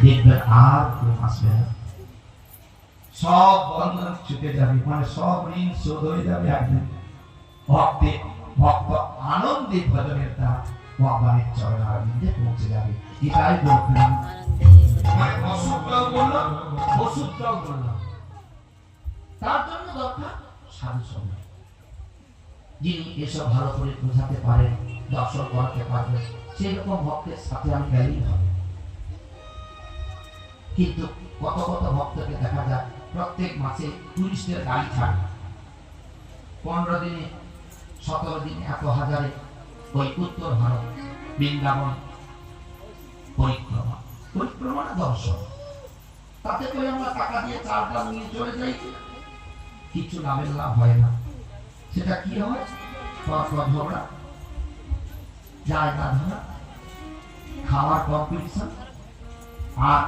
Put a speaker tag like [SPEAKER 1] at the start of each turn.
[SPEAKER 1] দেখবেন আর কেউ আসবে না, সব বন্ধন ছুটে যাবে, মানে সব ঋণ শোধ হয়ে যাবে একদিন। ভক্ত আনন্দে ভজনের দ্বারা ভগবানের চরণারবিন্দে পৌঁছে যাবে। এটাই বললাম, মানে অসুখটাও বললাম, ওষুধটাও বললাম। তার জন্য দরকার সাধু সঙ্গ, যিনি এসব ভালো করে বোঝাতে পারেন, দর্শন করাতে পারবেন, সেরকম ভক্তের সাথে আমি গেলেই হবে। কিন্তু কত কত ভক্তকে দেখা যায় প্রত্যেক মাসে টুরিস্টের গাড়ি ছাড়ে, 15 দিনে 17 দিনে এত হাজারে ওই উত্তর ভারত বৃন্দাবন পরিক্রমা দর্শন। তাতে করে আমরা টাকা দিয়ে চালটা নিয়ে চলে যাই, কিছু লাভের লাভ হয় না। সেটা কি হয়? ঝগড়া, জায়গা ধরা, খাওয়ার কম্পিটিশন, আর